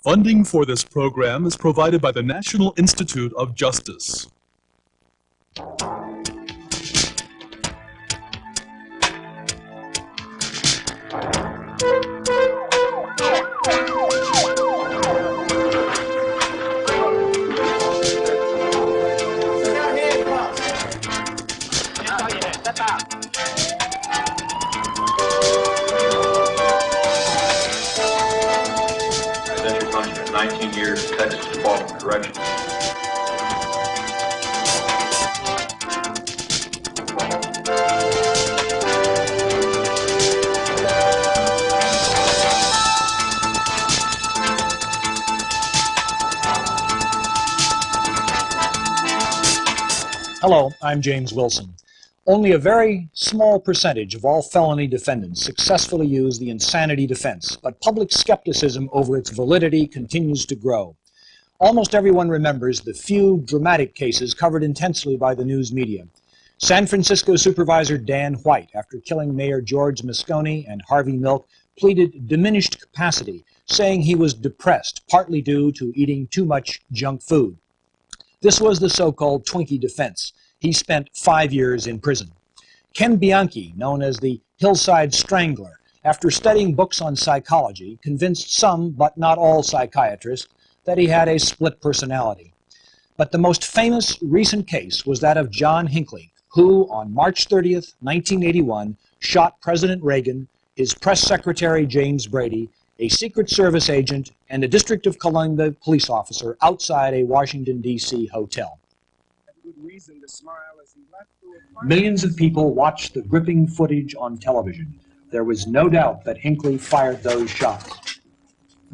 Funding for this program is provided by the National Institute of Justice. Residential punishment, 19 years, Texas Department of Corrections. Hello, I'm James Wilson. Only a very small percentage of all felony defendants successfully use the insanity defense, but public skepticism over its validity continues to grow. Almost everyone remembers the few dramatic cases covered intensely by the news media. San Francisco Supervisor Dan White, after killing Mayor George Moscone and Harvey Milk, pleaded diminished capacity, saying he was depressed, partly due to eating too much junk food. This was the so-called Twinkie defense. He spent 5 years in prison. Ken Bianchi, known as the Hillside Strangler, after studying books on psychology, convinced some, but not all psychiatrists, that he had a split personality. But the most famous recent case was that of John Hinckley, who, on March 30th, 1981, shot President Reagan, his press secretary James Brady, a Secret Service agent, and a District of Columbia police officer outside a Washington, D.C. hotel. Millions of people watched the gripping footage on television. There was no doubt that Hinckley fired those shots.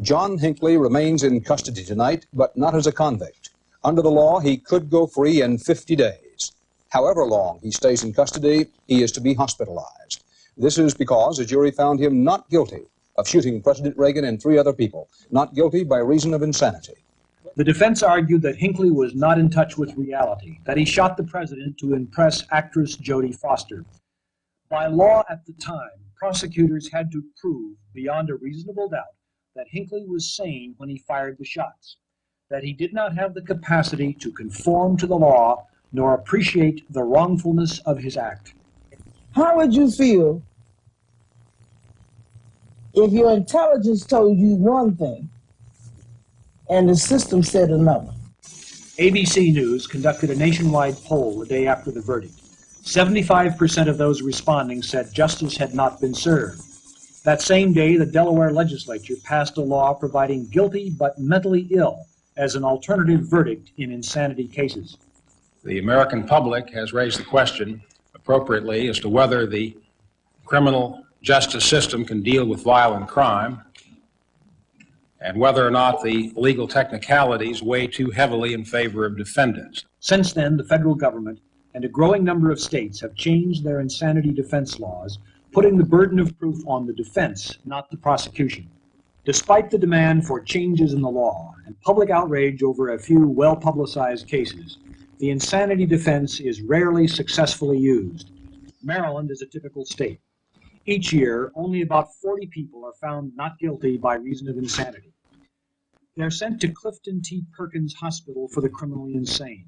John Hinckley remains in custody tonight, but not as a convict. Under the law, he could go free in 50 days. However long he stays in custody, he is to be hospitalized. This is because a jury found him not guilty of shooting President Reagan and 3 other people, not guilty by reason of insanity. The defense argued that Hinckley was not in touch with reality, that he shot the president to impress actress Jodie Foster. By law at the time, prosecutors had to prove beyond a reasonable doubt that Hinckley was sane when he fired the shots, that he did not have the capacity to conform to the law nor appreciate the wrongfulness of his act. How would you feel if your intelligence told you one thing and the system said another? ABC News conducted a nationwide poll the day after the verdict. 75% of those responding said justice had not been served. That same day, the Delaware legislature passed a law providing guilty but mentally ill as an alternative verdict in insanity cases. The American public has raised the question, appropriately, as to whether the criminal justice system can deal with violent crime, and whether or not the legal technicalities weigh too heavily in favor of defendants. Since then, the federal government and a growing number of states have changed their insanity defense laws, putting the burden of proof on the defense, not the prosecution. Despite the demand for changes in the law and public outrage over a few well-publicized cases, the insanity defense is rarely successfully used. Maryland is a typical state. Each year, only about 40 people are found not guilty by reason of insanity. They're sent to Clifton T. Perkins Hospital for the criminally insane.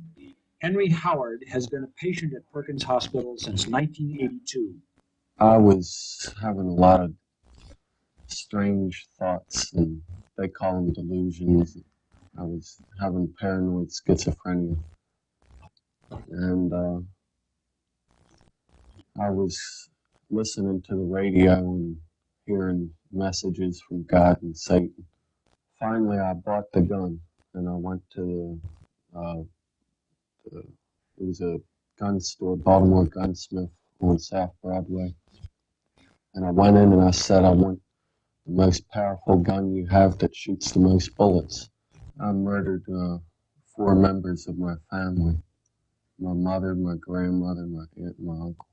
Henry Howard has been a patient at Perkins Hospital since 1982. I was having a lot of strange thoughts, and they call them delusions. I was having paranoid schizophrenia. And I was listening to the radio and hearing messages from God and Satan. Finally, I bought the gun, and I went to it was a gun store, Baltimore Gunsmith on South Broadway. And I went in and I said, I want the most powerful gun you have that shoots the most bullets. I murdered 4 members of my family. My mother, my grandmother, my aunt, and my uncle.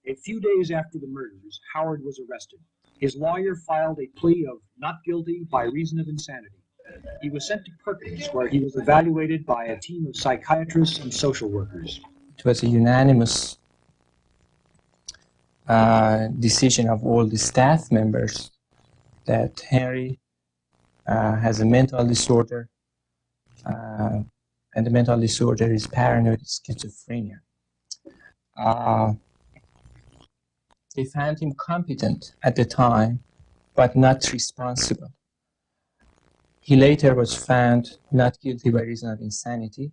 A few days after the murders, Howard was arrested. His lawyer filed a plea of not guilty by reason of insanity. He was sent to Perkins, where he was evaluated by a team of psychiatrists and social workers. It was a unanimous decision of all the staff members that Henry has a mental disorder, and the mental disorder is paranoid schizophrenia. They found him competent at the time, but not responsible. He later was found not guilty by reason of insanity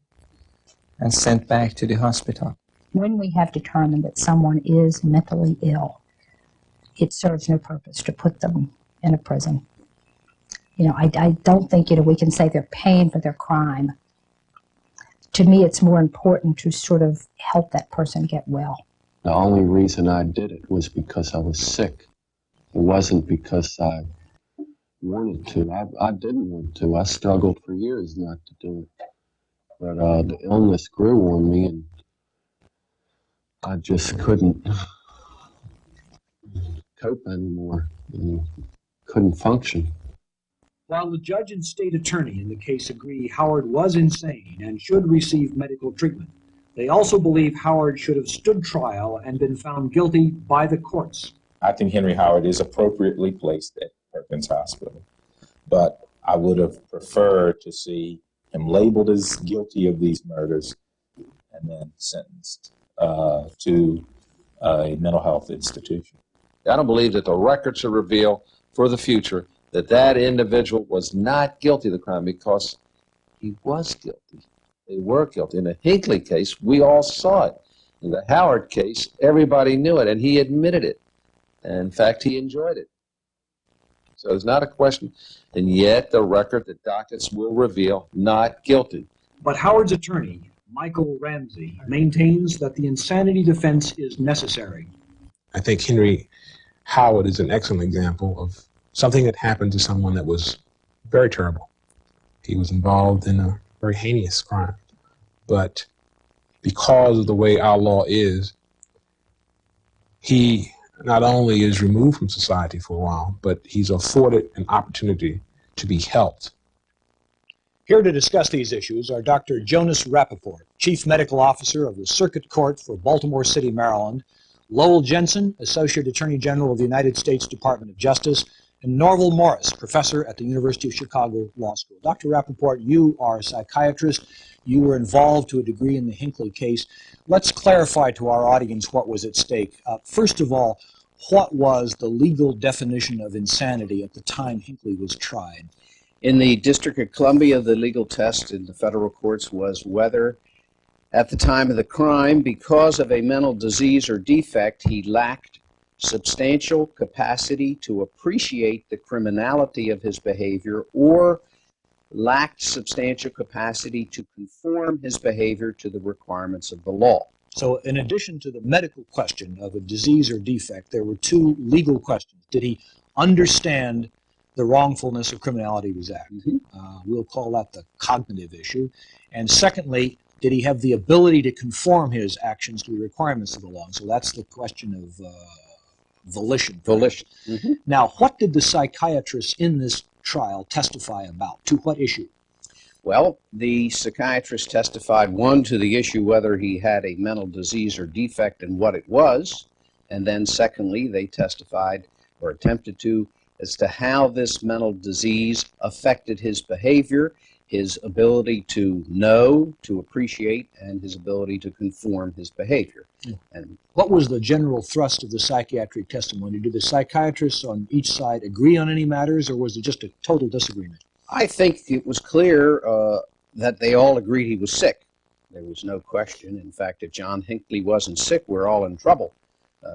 and sent back to the hospital. When we have determined that someone is mentally ill, it serves no purpose to put them in a prison. I don't think, we can say they're paying for their crime. To me, it's more important to sort of help that person get well. The only reason I did it was because I was sick. It wasn't because I wanted to. I didn't want to. I struggled for years not to do it. But the illness grew on me, and I just couldn't cope anymore and couldn't function. While the judge and state attorney in the case agree Howard was insane and should receive medical treatment, they also believe Howard should have stood trial and been found guilty by the courts. I think Henry Howard is appropriately placed at Perkins Hospital, but I would have preferred to see him labeled as guilty of these murders and then sentenced to a mental health institution. I don't believe that the record should reveal for the future that that individual was not guilty of the crime, because he was guilty. They were guilty. In the Hinckley case, we all saw it. In the Howard case, everybody knew it, and he admitted it. And in fact, he enjoyed it. So it's not a question. And yet the record, the dockets will reveal not guilty. But Howard's attorney, Michael Ramsey, maintains that the insanity defense is necessary. I think Henry Howard is an excellent example of something that happened to someone that was very terrible. He was involved in a very heinous crime. But because of the way our law is, he not only is removed from society for a while, but he's afforded an opportunity to be helped. Here to discuss these issues are Dr. Jonas Rappaport, Chief Medical Officer of the Circuit Court for Baltimore City, Maryland, Lowell Jensen, Associate Attorney General of the United States Department of Justice, and Norval Morris, Professor at the University of Chicago Law School. Dr. Rappaport, you are a psychiatrist. You were involved to a degree in the Hinckley case. Let's clarify to our audience what was at stake. First of all, what was the legal definition of insanity at the time Hinckley was tried? In the District of Columbia, the legal test in the federal courts was whether, at the time of the crime, because of a mental disease or defect, he lacked substantial capacity to appreciate the criminality of his behavior, or lacked substantial capacity to conform his behavior to the requirements of the law. So in addition to the medical question of a disease or defect, there were two legal questions. Did he understand the wrongfulness of criminality of his act? We'll call that the cognitive issue. And secondly, did he have the ability to conform his actions to the requirements of the law? So that's the question of volition. Now, what did the psychiatrists in this trial testify about? To what issue? Well, the psychiatrist testified, one, to the issue whether he had a mental disease or defect and what it was, and then secondly, they testified, or attempted to, as to how this mental disease affected his behavior, his ability to know, to appreciate, and his ability to conform his behavior. And what was the general thrust of the psychiatric testimony? Did the psychiatrists on each side agree on any matters, or was it just a total disagreement? I think it was clear that they all agreed he was sick. There was no question. In fact, if John Hinckley wasn't sick, we're all in trouble.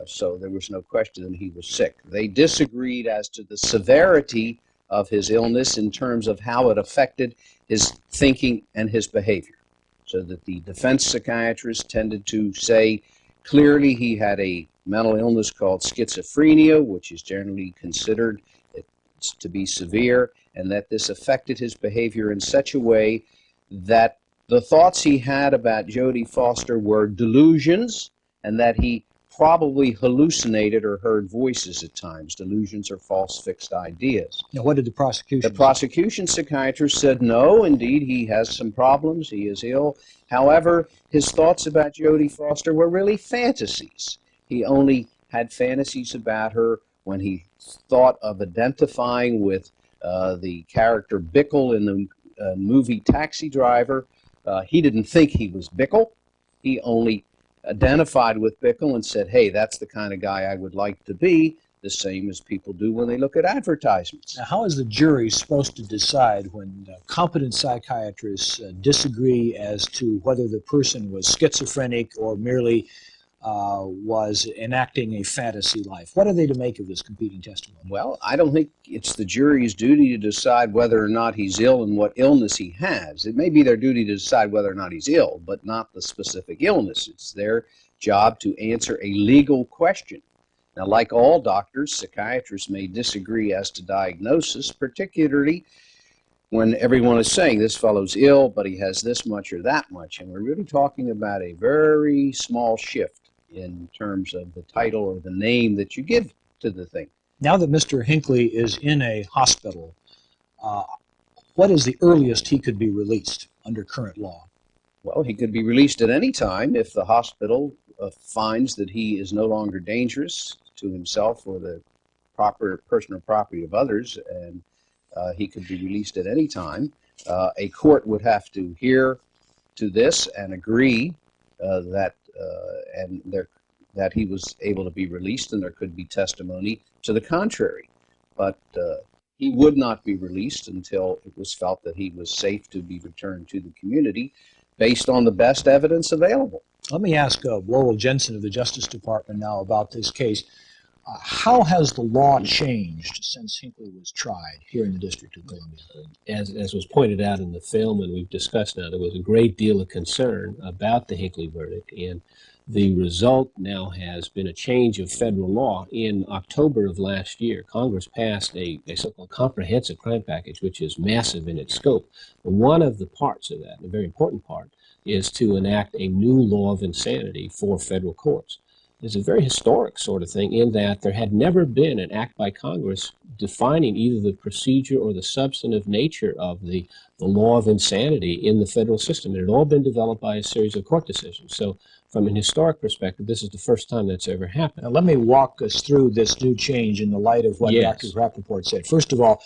So there was no question that he was sick. They disagreed as to the severity of his illness in terms of how it affected his thinking and his behavior. So that the defense psychiatrist tended to say clearly he had a mental illness called schizophrenia, which is generally considered to be severe, and that this affected his behavior in such a way that the thoughts he had about Jodie Foster were delusions, and that he probably hallucinated or heard voices at times. Delusions are false fixed ideas. Now, what did the prosecution say? The prosecution psychiatrist said, no, indeed, he has some problems, he is ill. However, his thoughts about Jodie Foster were really fantasies. He only had fantasies about her when he thought of identifying with The character Bickle in the movie Taxi Driver, he didn't think he was Bickle. He only identified with Bickle and said, hey, that's the kind of guy I would like to be, the same as people do when they look at advertisements. Now, how is the jury supposed to decide when competent psychiatrists disagree as to whether the person was schizophrenic or merely was enacting a fantasy life? What are they to make of this competing testimony? Well, I don't think it's the jury's duty to decide whether or not he's ill and what illness he has. It may be their duty to decide whether or not he's ill, but not the specific illness. It's their job to answer a legal question. Now, like all doctors, psychiatrists may disagree as to diagnosis, particularly when everyone is saying this fellow's ill, but he has this much or that much. And we're really talking about a very small shift in terms of the title or the name that you give to the thing. Now that Mr. Hinckley is in a hospital, what is the earliest he could be released under current law? Well, he could be released at any time if the hospital finds that he is no longer dangerous to himself or the proper personal property of others, and he could be released at any time. A court would have to hear to this and agree that he was able to be released, and there could be testimony to the contrary. But he would not be released until it was felt that he was safe to be returned to the community based on the best evidence available. Let me ask Lowell Jensen of the Justice Department now about this case. How has the law changed since Hinckley was tried here in the District of Columbia? As was pointed out in the film and we've discussed now, there was a great deal of concern about the Hinckley verdict, and the result now has been a change of federal law. In October of last year, Congress passed a so-called comprehensive crime package, which is massive in its scope. One of the parts of that, a very important part, is to enact a new law of insanity for federal courts. It's a very historic sort of thing in that there had never been an act by Congress defining either the procedure or the substantive nature of the law of insanity in the federal system. It had all been developed by a series of court decisions. So from an historic perspective, this is the first time that's ever happened. Now, let me walk us through this new change in the light of what Dr. Rappaport said. First of all,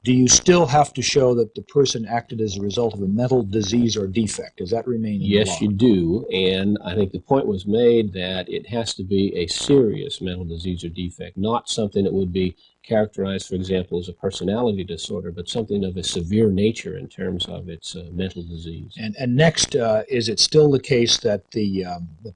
do you still have to show that the person acted as a result of a mental disease or defect? Does that remain in the law? Yes, you do. And I think the point was made that it has to be a serious mental disease or defect, not something that would be characterized, for example, as a personality disorder, but something of a severe nature in terms of its mental disease. And next, is it still the case that the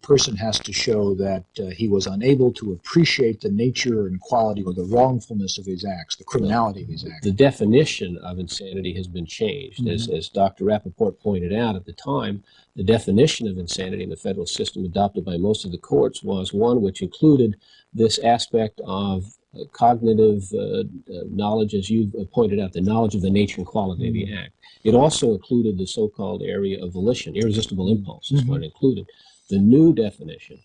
person has to show that he was unable to appreciate the nature and quality or the wrongfulness of his acts, the criminality of his acts? The definition of insanity has been changed. Mm-hmm. As Dr. Rappaport pointed out at the time, the definition of insanity in the federal system adopted by most of the courts was one which included this aspect of cognitive knowledge, as you pointed out, the knowledge of the nature and quality of the act. It also included the so-called area of volition, irresistible impulse is what it included. The new definition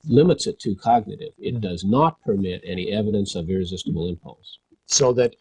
limits it to cognitive. It does not permit any evidence of irresistible impulse. So that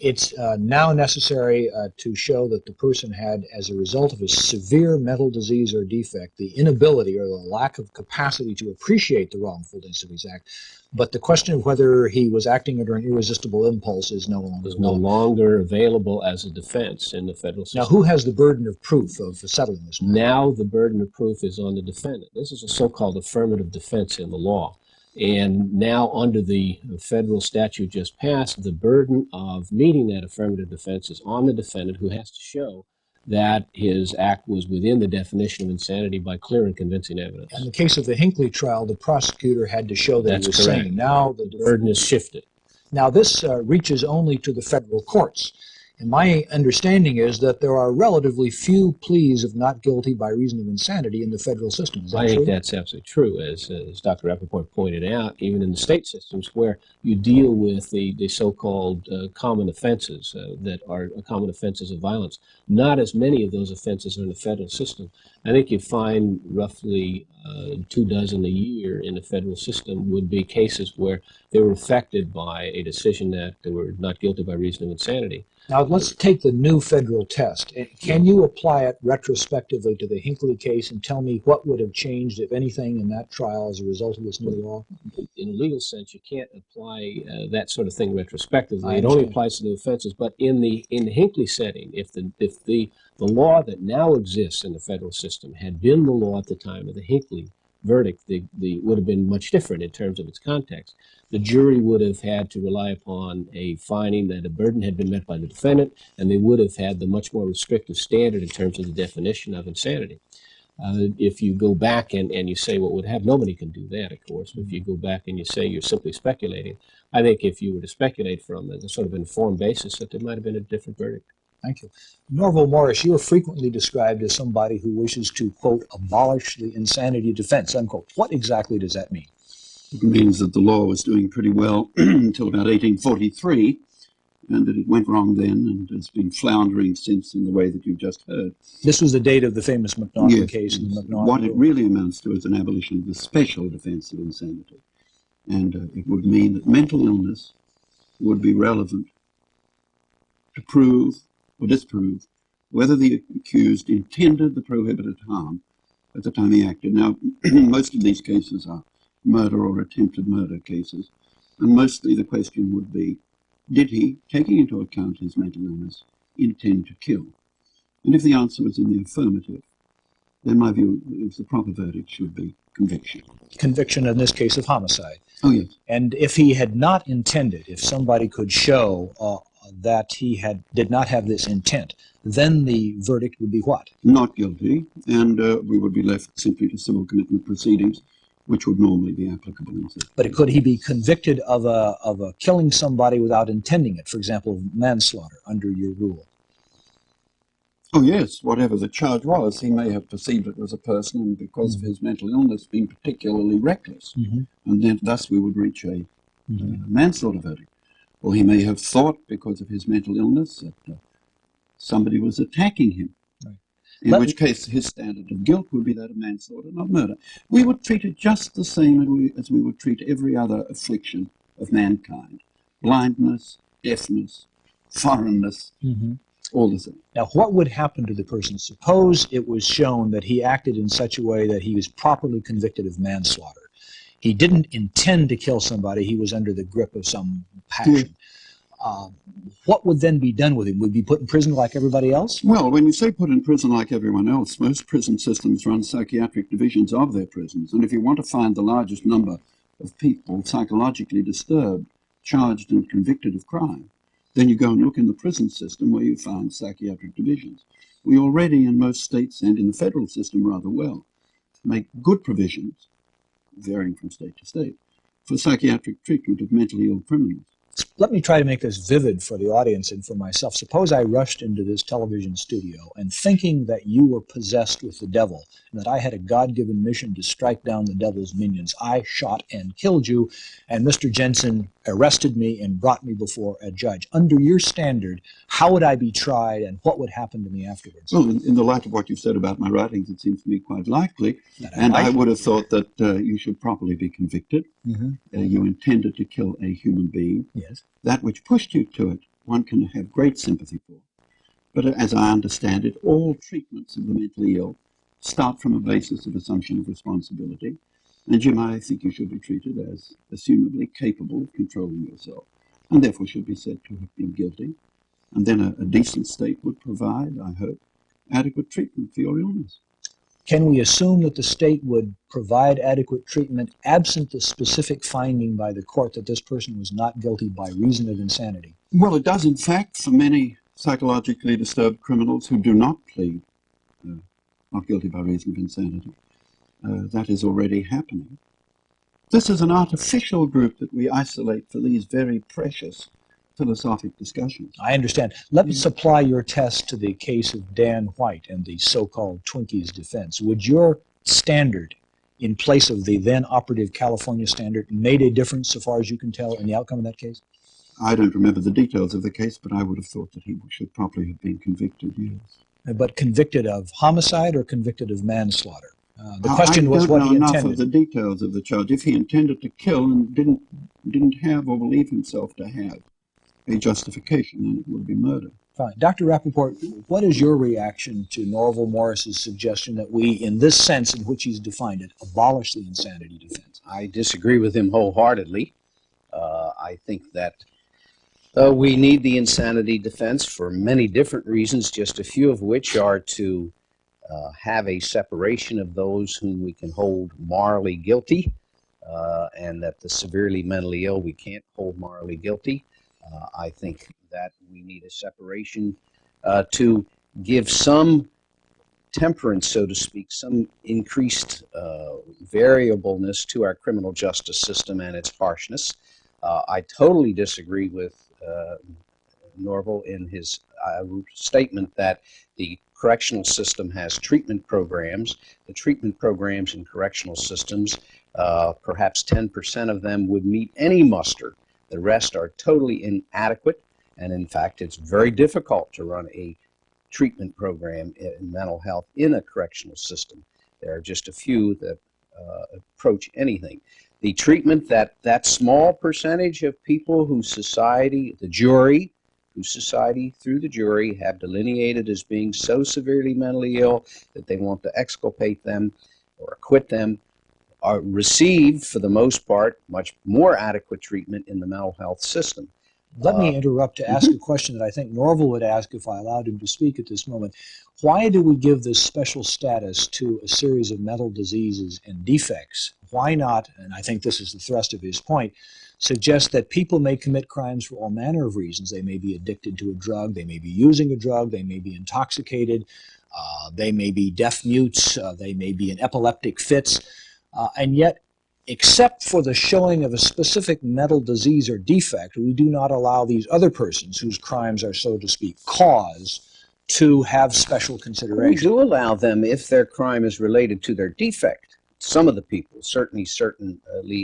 it's now necessary to show that the person had, as a result of a severe mental disease or defect, the inability or the lack of capacity to appreciate the wrongfulness of his act. But the question of whether he was acting under an irresistible impulse is no longer available as a defense in the federal system. Now, who has the burden of proof of settling this matter? Now the burden of proof is on the defendant. This is a so-called affirmative defense in the law. And now under the federal statute just passed, the burden of meeting that affirmative defense is on the defendant, who has to show that his act was within the definition of insanity by clear and convincing evidence. In the case of the Hinckley trial, the prosecutor had to show that he was sane. Now the burden is shifted. Now this reaches only to the federal courts. And my understanding is that there are relatively few pleas of not guilty by reason of insanity in the federal system. Is that true? I think that's absolutely true. As Dr. Rappaport pointed out, even in the state systems where you deal with the so-called common offenses that are common offenses of violence, not as many of those offenses are in the federal system. I think you find roughly 24 a year in the federal system would be cases where they were affected by a decision that they were not guilty by reason of insanity. Now, let's take the new federal test. Can you apply it retrospectively to the Hinckley case and tell me what would have changed, if anything, in that trial as a result of this new law? In a legal sense, you can't apply that sort of thing retrospectively. It only applies to new offenses. But in the Hinckley setting, if the law that now exists in the federal system had been the law at the time of the Hinckley verdict, the would have been much different in terms of its context. The jury would have had to rely upon a finding that a burden had been met by the defendant, and they would have had the much more restrictive standard in terms of the definition of insanity. If you go back and you say what would happen, nobody can do that, of course. But if you go back and you say you're simply speculating, I think if you were to speculate from a sort of informed basis, that there might have been a different verdict. Thank you. Norval Morris, you are frequently described as somebody who wishes to, quote, abolish the insanity defense, unquote. What exactly does that mean? It means that the law was doing pretty well until about 1843, and that it went wrong then and has been floundering since in the way that you've just heard. This was the date of the famous McNaughton case. And the McNaughton what it really amounts to is an abolition of the special defense of insanity. And it would mean that mental illness would be relevant to prove or disprove whether the accused intended the prohibited harm at the time he acted. Now, most of these cases are murder or attempted murder cases, and mostly the question would be, did he, taking into account his mental illness, intend to kill? And if the answer was in the affirmative, then my view is the proper verdict should be conviction. Conviction in this case of homicide. Oh, yes. And if he had not intended, if somebody could show that he did not have this intent, then the verdict would be what? Not guilty, and we would be left simply to civil commitment proceedings, which would normally be applicable. But could he be convicted of a killing somebody without intending it, for example, manslaughter, under your rule? Oh, yes. Whatever the charge was, he may have perceived it as a person, and because of his mental illness, being particularly reckless. And then thus we would reach a manslaughter verdict. Or he may have thought, because of his mental illness, that somebody was attacking him. In which case, his standard of guilt would be that of manslaughter, not murder. We would treat it just the same as we would treat every other affliction of mankind. Blindness, deafness, foreignness, all the same. Now, what would happen to the person? Suppose it was shown that he acted in such a way that he was properly convicted of manslaughter. He didn't intend to kill somebody. He was under the grip of some passion. What would then be done with him? Would he be put in prison like everybody else? Well, when you say put in prison like everyone else, most prison systems run psychiatric divisions of their prisons. And if you want to find the largest number of people psychologically disturbed, charged and convicted of crime, then you go and look in the prison system where you find psychiatric divisions. We already, in most states and in the federal system rather well, make good provisions, varying from state to state, for psychiatric treatment of mentally ill criminals. Let me try to make this vivid for the audience and for myself. Suppose I rushed into this television studio and thinking that you were possessed with the devil and that I had a God-given mission to strike down the devil's minions, I shot and killed you, and Mr. Jensen arrested me and brought me before a judge. Under your standard, how would I be tried and what would happen to me afterwards? Well, in the light of what you've said about my writings, it seems to me quite likely. And I would have thought that you should properly be convicted. You intended to kill a human being. Yes. That which pushed you to it, one can have great sympathy for. But as I understand it, all treatments of the mentally ill start from a basis of assumption of responsibility. And Jim, I think you should be treated as assumably capable of controlling yourself, and therefore should be said to have been guilty. And then a decent state would provide, I hope, adequate treatment for your illness. Can we assume that the state would provide adequate treatment absent the specific finding by the court that this person was not guilty by reason of insanity? Well, it does, in fact, for many psychologically disturbed criminals who do not plead not guilty by reason of insanity. That is already happening. This is an artificial group that we isolate for these very precious philosophic discussions. I understand. Let me supply your test to the case of Dan White and the so-called Twinkies defense. Would your standard, in place of the then operative California standard, made a difference so far as you can tell in the outcome of that case? I don't remember the details of the case, but I would have thought that he should probably have been convicted, yes. But convicted of homicide or convicted of manslaughter? The question was what he I don't know enough of intended. the details of the charge. If he intended to kill and didn't have or believe himself to have a justification, then it would be murder. Fine. Dr. Rappaport, what is your reaction to Norval Morris's suggestion that we, in this sense in which he's defined it, abolish the insanity defense? I disagree with him wholeheartedly. I think that we need the insanity defense for many different reasons, just a few of which are to have a separation of those whom we can hold morally guilty, and that the severely mentally ill we can't hold morally guilty. I think that we need a separation to give some temperance, so to speak, some increased variableness to our criminal justice system and its harshness. I totally disagree with Norval in his statement that the correctional system has treatment programs. The treatment programs in correctional systems, perhaps 10% of them would meet any muster. The rest are totally inadequate, and in fact, it's very difficult to run a treatment program in mental health in a correctional system. There are just a few that approach anything. The treatment that small percentage of people who society, the jury, who society through the jury have delineated as being so severely mentally ill that they want to exculpate them or acquit them, are received, for the most part, much more adequate treatment in the mental health system. Let me interrupt to ask a question that I think Norval would ask if I allowed him to speak at this moment. Why do we give this special status to a series of mental diseases and defects? Why not, and I think this is the thrust of his point, suggest that people may commit crimes for all manner of reasons. They may be addicted to a drug, they may be using a drug, they may be intoxicated, they may be deaf mutes, they may be in epileptic fits, and yet, except for the showing of a specific mental disease or defect, we do not allow these other persons whose crimes are, so to speak, cause to have special consideration. We do allow them if their crime is related to their defect. Some of the people, certainly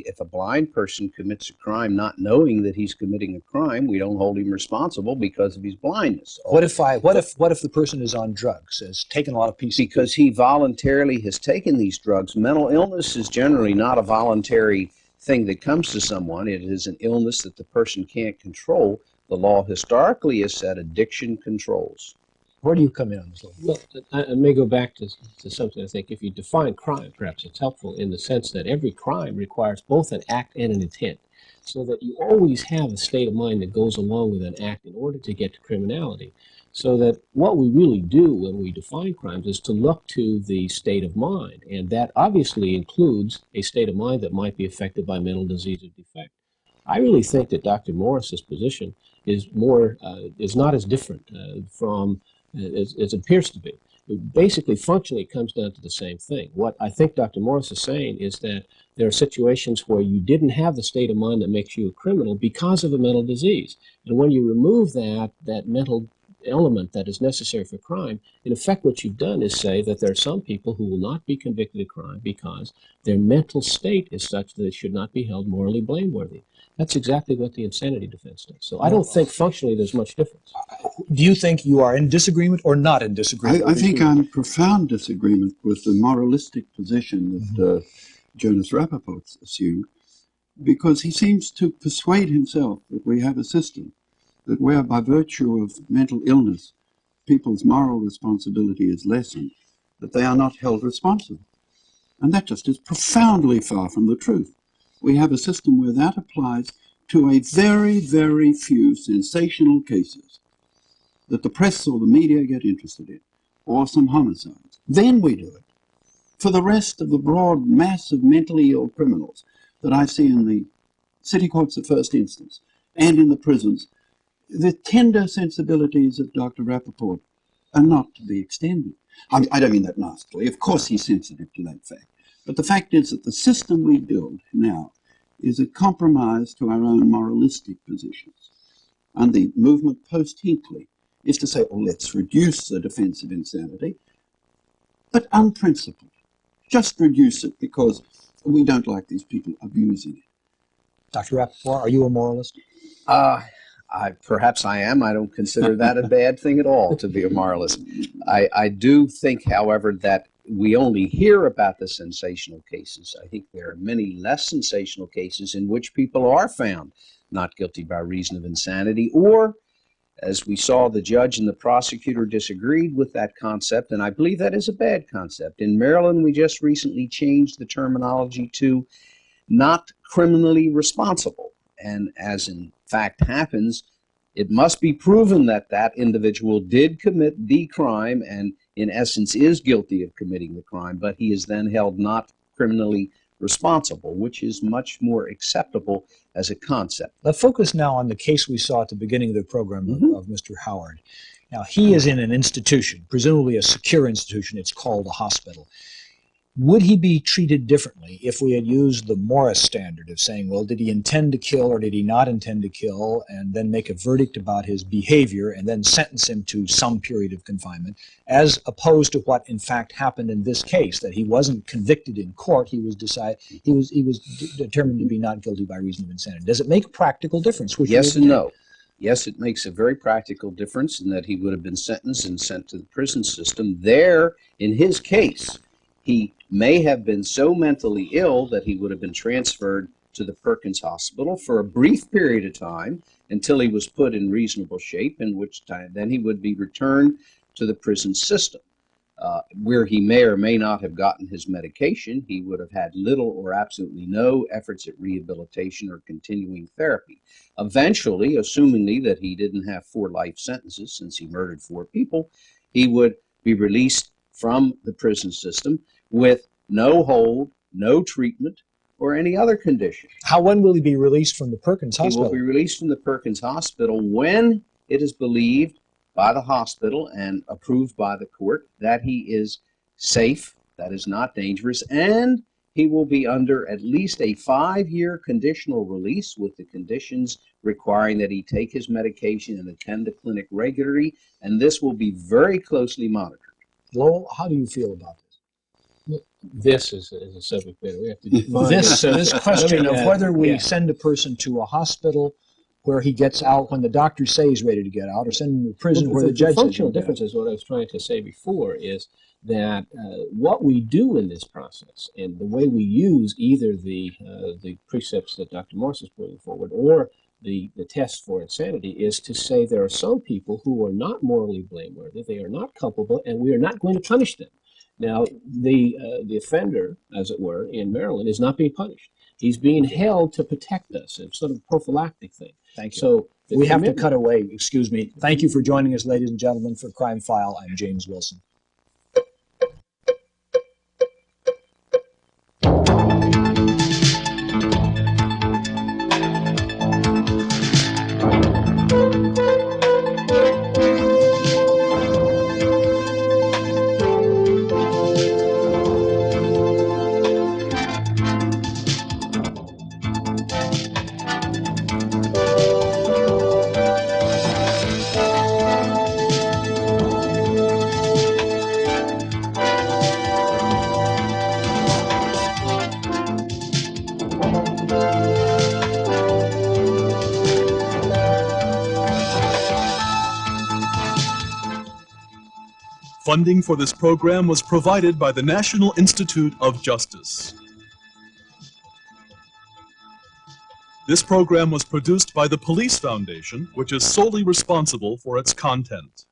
if a blind person commits a crime not knowing that he's committing a crime, we don't hold him responsible because of his blindness. What if the person is on drugs, has taken a lot of PCP? Because he voluntarily has taken these drugs. Mental illness is generally not a voluntary thing that comes to someone. It is an illness that the person can't control. The law historically has said addiction controls. Where do you come in on this? Well, I may go back to something. I think if you define crime, perhaps it's helpful in the sense that every crime requires both an act and an intent, so that you always have a state of mind that goes along with an act in order to get to criminality. So that what we really do when we define crimes is to look to the state of mind, and that obviously includes a state of mind that might be affected by mental disease or defect. I really think that Dr. Morris's position is not as different from as it appears to be. Basically, functionally, it comes down to the same thing. What I think Dr. Morris is saying is that there are situations where you didn't have the state of mind that makes you a criminal because of a mental disease. And when you remove that mental element that is necessary for crime, in effect what you've done is say that there are some people who will not be convicted of crime because their mental state is such that they should not be held morally blameworthy. That's exactly what the insanity defense does. So I don't think functionally there's much difference. Do you think you are in disagreement or not in disagreement? I think I'm in profound disagreement with the moralistic position that Jonas Rappaport assumed, because he seems to persuade himself that we have a system that where by virtue of mental illness people's moral responsibility is lessened, that they are not held responsible. And that just is profoundly far from the truth. We have a system where that applies to a very, very few sensational cases that the press or the media get interested in, or some homicides. Then we do it. For the rest of the broad mass of mentally ill criminals that I see in the city courts of first instance and in the prisons, the tender sensibilities of Dr. Rappaport are not to be extended. I don't mean that nastily. Of course he's sensitive to that fact. But the fact is that the system we build now is a compromise to our own moralistic positions. And the movement post-Hinckley is to say, well, let's reduce the defense of insanity, but unprincipled. Just reduce it because we don't like these people abusing it. Dr. Rappaport, are you a moralist? Perhaps I am. I don't consider that a bad thing at all, to be a moralist. I do think, however, that we only hear about the sensational cases. I think there are many less sensational cases in which people are found not guilty by reason of insanity, or, as we saw, the judge and the prosecutor disagreed with that concept, and I believe that is a bad concept. In Maryland, we just recently changed the terminology to not criminally responsible, and as in fact happens, it must be proven that that individual did commit the crime and in essence is guilty of committing the crime, but he is then held not criminally responsible, which is much more acceptable as a concept. Let's focus now on the case we saw at the beginning of the program of Mr. Howard. Now, he is in an institution, presumably a secure institution. It's called a hospital. Would he be treated differently if we had used the Morris standard of saying, well, did he intend to kill or did he not intend to kill, and then make a verdict about his behavior and then sentence him to some period of confinement, as opposed to what in fact happened in this case, that he wasn't convicted in court, he was determined to be not guilty by reason of insanity? Does it make a practical difference? Yes and no. Yes, it makes a very practical difference in that he would have been sentenced and sent to the prison system. There, in his case, he may have been so mentally ill that he would have been transferred to the Perkins Hospital for a brief period of time until he was put in reasonable shape, in which time then he would be returned to the prison system, where he may or may not have gotten his medication. He would have had little or absolutely no efforts at rehabilitation or continuing therapy. Eventually, assumingly that he didn't have 4 life sentences since he murdered 4 people, he would be released from the prison system with no hold, no treatment, or any other condition. When will he be released from the Perkins Hospital? He will be released from the Perkins Hospital when it is believed by the hospital and approved by the court that he is safe, that is not dangerous, and he will be under at least a 5-year conditional release with the conditions requiring that he take his medication and attend the clinic regularly, and this will be very closely monitored. Lowell, how do you feel about this? This is a subject matter we have to define. This question of whether we send a person to a hospital where he gets out when the doctors say he's ready to get out, or send him to prison where the judge says. The functional difference is what I was trying to say before, is that what we do in this process and the way we use either the precepts that Dr. Morris is putting forward or the test for insanity is to say there are some people who are not morally blameworthy, they are not culpable, and we are not going to punish them. Now, the offender, as it were, in Maryland is not being punished. He's being held to protect us. It's sort of a prophylactic thing. Thank you. So we have to cut away. Excuse me. Thank you for joining us, ladies and gentlemen, for Crime File. I'm James Wilson. Funding for this program was provided by the National Institute of Justice. This program was produced by the Police Foundation, which is solely responsible for its content.